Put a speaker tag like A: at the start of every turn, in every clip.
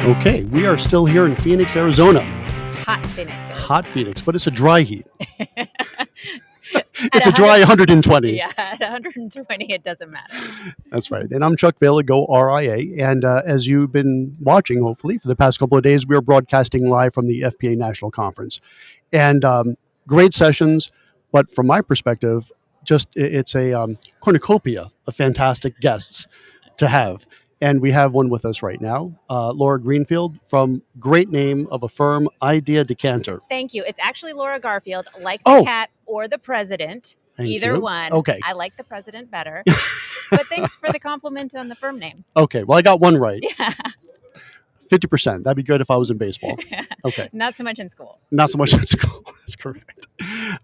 A: Okay, we are still here in Phoenix, Arizona.
B: Hot Phoenix, Arizona.
A: Hot Phoenix, but it's a dry heat.
B: At
A: It's a dry 120.
B: Yeah, at 120, it doesn't matter.
A: That's right. And I'm Chuck Vale at goRIA. And as you've been watching, hopefully, for the past couple of days, we are broadcasting live from the FPA National Conference. And great sessions, but from my perspective, it's a cornucopia of fantastic guests to have. And we have one with us right now, Laura Greenfield, from great name of a firm, Idea Decanter.
B: Thank you. It's actually Laura Garfield, like
A: Oh.
B: the cat or the president.
A: Thank
B: Either
A: you.
B: one.
A: Okay.
B: I like the president better. But thanks for the compliment on the firm name.
A: Okay, well, I got one right.
B: Yeah.
A: 50%. That'd be good if I was in baseball. Okay.
B: Not so much in school.
A: Not so much in school. That's correct.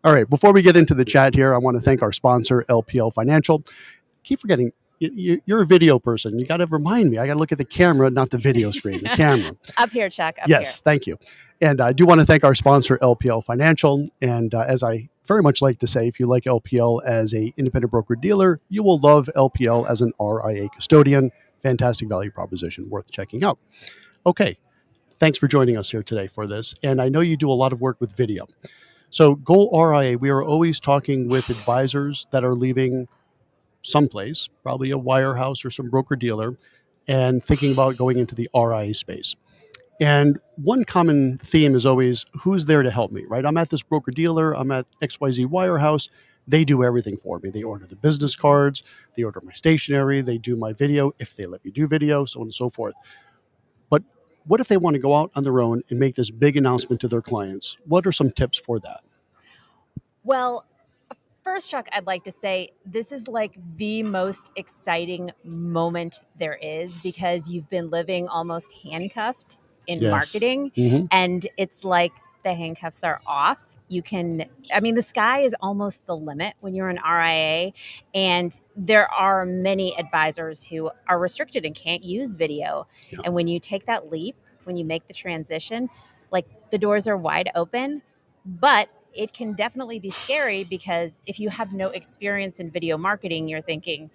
A: All right. Before we get into the chat here, I want to thank our sponsor, LPL Financial. Keep forgetting, you're a video person. You got to remind me. I got to look at the camera, not the video screen, the camera.
B: Up here, Chuck. Up
A: Yes, thank you. And I do want to thank our sponsor, LPL Financial. And as I very much like to say, if you like LPL as an independent broker-dealer, you will love LPL as an RIA custodian. Fantastic value proposition, worth checking out. Okay, thanks for joining us here today for this. And I know you do a lot of work with video. So goRIA, we are always talking with advisors that are leaving someplace, probably a wirehouse or some broker-dealer, and thinking about going into the RIA space. And one common theme is always, who's there to help me, right? I'm at this broker-dealer, I'm at XYZ wirehouse. They do everything for me. They order the business cards, they order my stationery, they do my video, if they let me do video, so on and so forth. But what if they want to go out on their own and make this big announcement to their clients? What are some tips for that?
B: Well, first, Chuck, I'd like to say this is like the most exciting moment there is because you've been living almost handcuffed in
A: Yes.
B: marketing.
A: Mm-hmm.
B: And it's like the handcuffs are off. The sky is almost the limit when you're an RIA. And there are many advisors who are restricted and can't use video.
A: Yeah.
B: And when you take that leap, when you make the transition, like the doors are wide open, but it can definitely be scary because if you have no experience in video marketing, you're thinking,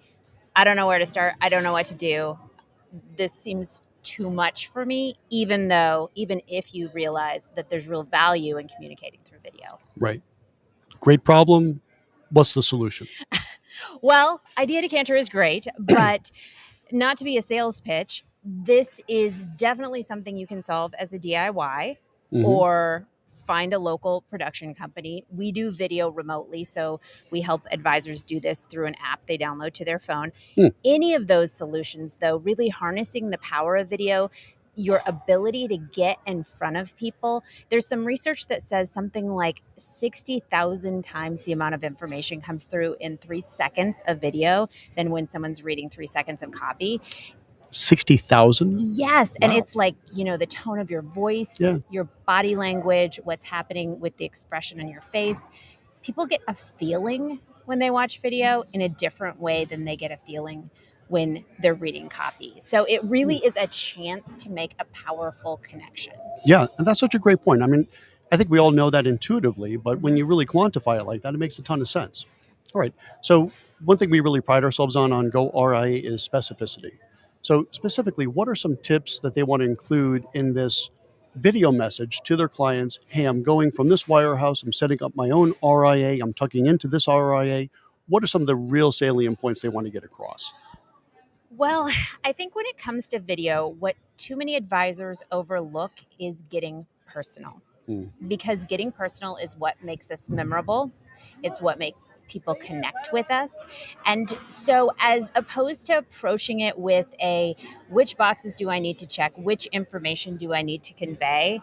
B: I don't know where to start. I don't know what to do. This seems too much for me, even if you realize that there's real value in communicating through video.
A: Right. Great problem. What's the solution?
B: Well, Idea Decanter is great, but not to be a sales pitch, this is definitely something you can solve as a DIY or find a local production company. We do video remotely, so we help advisors do this through an app they download to their phone. Any of those solutions, though, really harnessing the power of video, your ability to get in front of people. There's some research that says something like 60,000 times the amount of information comes through in 3 seconds of video than when someone's reading 3 seconds of copy.
A: 60,000?
B: Yes.
A: Wow.
B: And it's like, the tone of your voice, your body language, what's happening with the expression on your face. People get a feeling when they watch video in a different way than they get a feeling when they're reading copy. So it really is a chance to make a powerful connection.
A: Yeah, and that's such a great point. I mean, I think we all know that intuitively, but when you really quantify it like that, it makes a ton of sense. All right. So one thing we really pride ourselves on goRIA is specificity. So specifically, what are some tips that they want to include in this video message to their clients? Hey, I'm going from this wirehouse, I'm setting up my own RIA, I'm tucking into this RIA. What are some of the real salient points they want to get across?
B: Well, I think when it comes to video, what too many advisors overlook is getting personal. Because getting personal is what makes us memorable. It's what makes people connect with us. And so as opposed to approaching it with which boxes do I need to check? Which information do I need to convey?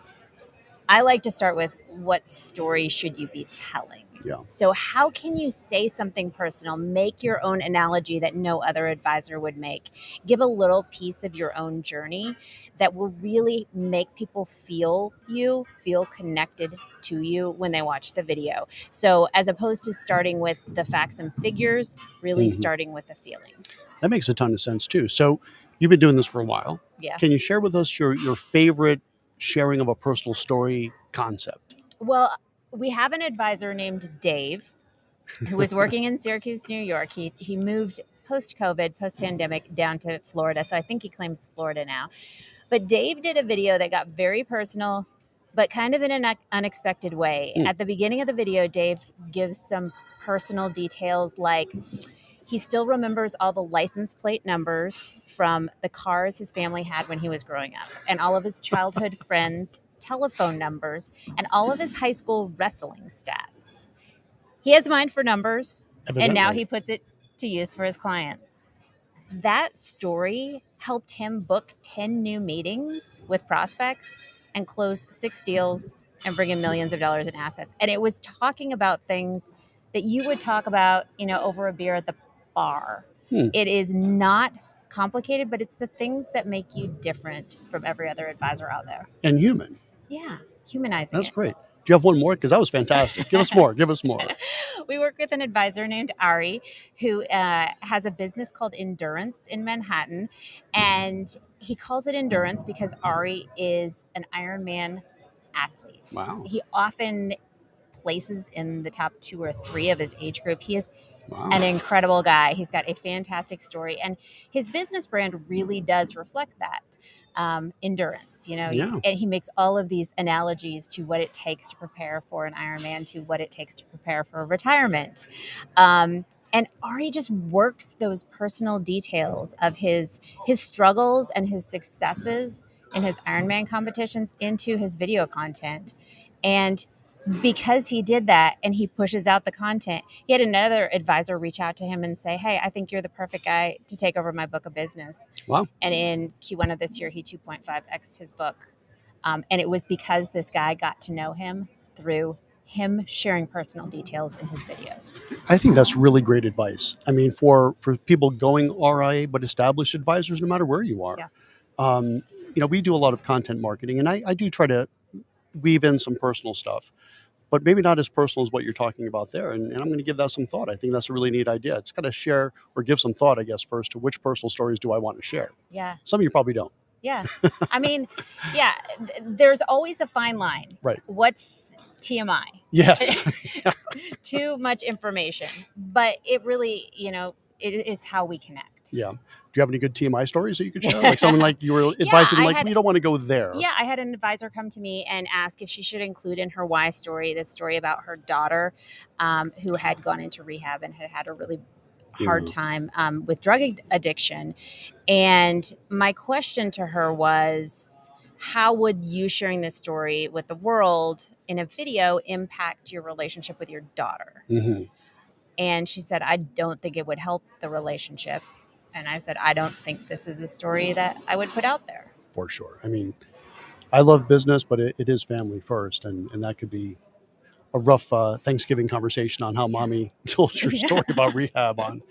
B: I like to start with what story should you be telling?
A: Yeah.
B: So how can you say something personal? Make your own analogy that no other advisor would make. Give a little piece of your own journey that will really make people feel connected to you when they watch the video. So as opposed to starting with the facts and figures, really starting with the feeling.
A: That makes a ton of sense too. So you've been doing this for a while.
B: Yeah.
A: Can you share with us your favorite sharing of a personal story concept?
B: Well, we have an advisor named Dave who was working in Syracuse, New York. He moved post-COVID, post-pandemic, down to Florida. So I think he claims Florida now. But Dave did a video that got very personal, but kind of in an unexpected way. At the beginning of the video, Dave gives some personal details, like he still remembers all the license plate numbers from the cars his family had when he was growing up, and all of his childhood friends' telephone numbers, and all of his high school wrestling stats. He has a mind for numbers, and now he puts it to use for his clients. That story helped him book 10 new meetings with prospects and close 6 deals and bring in millions of dollars in assets. And it was talking about things that you would talk about, over a beer at the bar. It is not complicated, but it's the things that make you different from every other advisor out there.
A: And human.
B: Yeah, humanizing.
A: That's great. Do you have one more? Because that was fantastic. Give us more. Give us more.
B: We work with an advisor named Ari, who has a business called Endurance in Manhattan. And he calls it Endurance because Ari is an Ironman athlete.
A: Wow.
B: He often places in the top 2 or 3 of his age group. He is an incredible guy. He's got a fantastic story. And his business brand really does reflect that. Endurance, and he makes all of these analogies to what it takes to prepare for an Ironman, to what it takes to prepare for retirement. And Ari just works those personal details of his struggles and his successes in his Ironman competitions into his video content. And because he did that and he pushes out the content, he had another advisor reach out to him and say, "Hey, I think you're the perfect guy to take over my book of business."
A: Wow.
B: And in Q1 of this year, he 2.5x'd his book. And it was because this guy got to know him through him sharing personal details in his videos.
A: I think that's really great advice. I mean, for people going RIA, but established advisors, no matter where you are. Yeah. We do a lot of content marketing, and I do try to weave in some personal stuff, but maybe not as personal as what you're talking about there. And I'm going to give that some thought. I think that's a really neat idea. It's got to share or give some thought, I guess, first to which personal stories do I want to share.
B: Yeah.
A: Some of you probably don't.
B: Yeah. I mean, yeah, there's always a fine line.
A: Right.
B: What's TMI?
A: Yes.
B: Too much information. But it really, it's how we connect.
A: Yeah. Do you have any good TMI stories that you could share? Like someone like you were advising, we don't want to go there.
B: Yeah, I had an advisor come to me and ask if she should include in her why story this story about her daughter who had gone into rehab and had a really hard time with drug addiction. And my question to her was, how would you sharing this story with the world in a video impact your relationship with your daughter?
A: Mm-hmm.
B: And she said, I don't think it would help the relationship. And I said, I don't think this is a story that I would put out there.
A: For sure. I mean, I love business, but it is family first. And that could be a rough Thanksgiving conversation on how mommy told your story about rehab on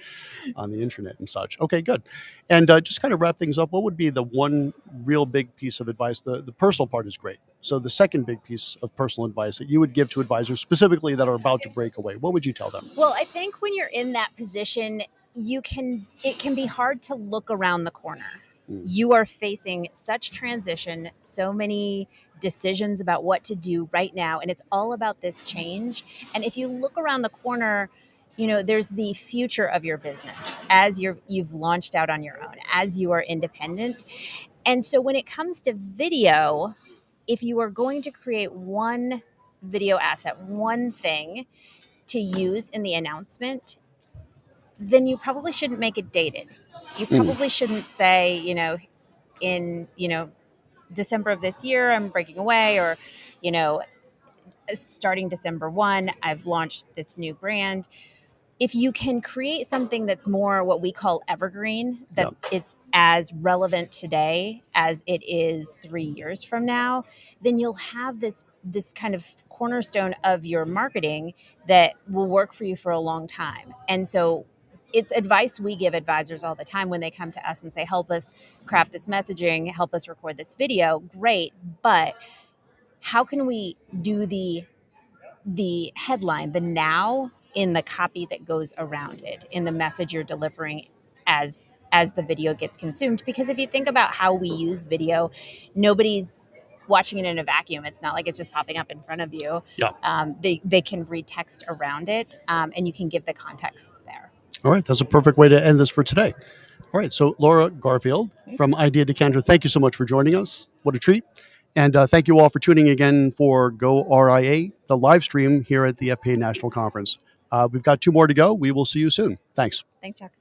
A: the internet and such. Okay, good. And just kind of wrap things up, what would be the one real big piece of advice? The personal part is great. So the second big piece of personal advice that you would give to advisors specifically that are about to break away, what would you tell them?
B: Well, I think when you're in that position, it can be hard to look around the corner. You are facing such transition, so many decisions about what to do right now, and it's all about this change. And if you look around the corner, there's the future of your business as you've launched out on your own, as you are independent. And so when it comes to video, if you are going to create one video asset, one thing to use in the announcement, then you probably shouldn't make it dated. You probably shouldn't say, in, December of this year, I'm breaking away, or, starting December 1, I've launched this new brand. If you can create something that's more what we call evergreen, that it's as relevant today as it is 3 years from now, then you'll have this kind of cornerstone of your marketing that will work for you for a long time. And so it's advice we give advisors all the time when they come to us and say, help us craft this messaging, help us record this video. Great. But how can we do the headline, the now, in the copy that goes around it, in the message you're delivering as the video gets consumed? Because if you think about how we use video, nobody's watching it in a vacuum. It's not like it's just popping up in front of you.
A: Yeah.
B: They can read text around it, and you can give the context there.
A: All right, that's a perfect way to end this for today. All right, so Laura Garfield from Idea Decanter, thank you so much for joining us. What a treat. And thank you all for tuning again for goRIA, the live stream here at the FPA National Conference. We've got 2 more to go. We will see you soon. Thanks.
B: Thanks, Chuck.